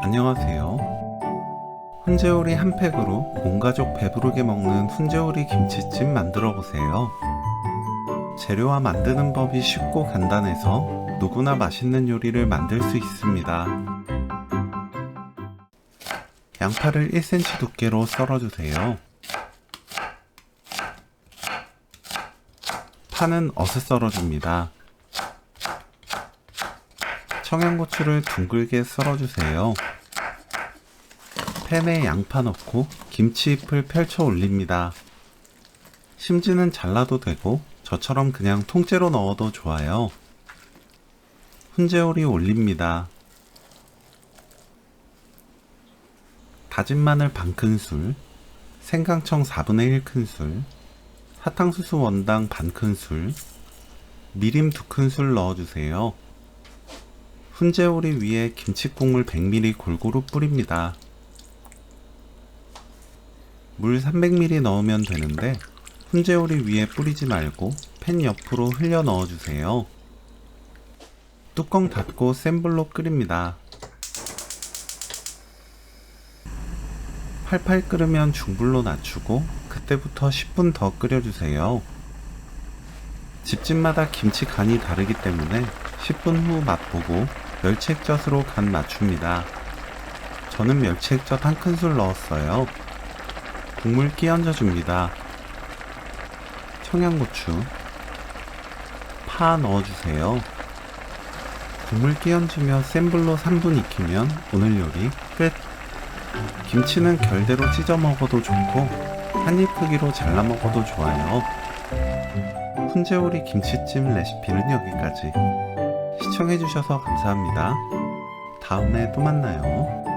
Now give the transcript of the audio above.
안녕하세요. 훈제오리 한 팩으로 온 가족 배부르게 먹는 훈제오리 김치찜 만들어 보세요. 재료와 만드는 법이 쉽고 간단해서 누구나 맛있는 요리를 만들 수 있습니다. 양파를 1cm 두께로 썰어주세요. 파는 어슷 썰어줍니다. 청양고추를 둥글게 썰어주세요. 팬에 양파 넣고 김치잎을 펼쳐 올립니다. 심지는 잘라도 되고 저처럼 그냥 통째로 넣어도 좋아요. 훈제오리 올립니다. 다진 마늘 반큰술, 생강청 4분의 1큰술, 사탕수수 원당 반큰술, 미림 2큰술 넣어주세요. 훈제오리 위에 김치국물 100ml 골고루 뿌립니다. 물 300ml 넣으면 되는데 훈제오리 위에 뿌리지 말고 팬 옆으로 흘려 넣어주세요. 뚜껑 닫고 센 불로 끓입니다. 팔팔 끓으면 중불로 낮추고 그때부터 10분 더 끓여주세요. 집집마다 김치 간이 다르기 때문에 10분 후 맛보고 멸치액젓으로 간 맞춥니다. 저는 멸치액젓 1큰술 넣었어요. 국물 끼얹어 줍니다. 청양고추, 파 넣어주세요. 국물 끼얹으며 센 불로 3분 익히면 오늘 요리 끝! 김치는 결대로 찢어 먹어도 좋고 한입 크기로 잘라 먹어도 좋아요. 훈제오리 김치찜 레시피는 여기까지. 시청해주셔서 감사합니다. 다음에 또 만나요.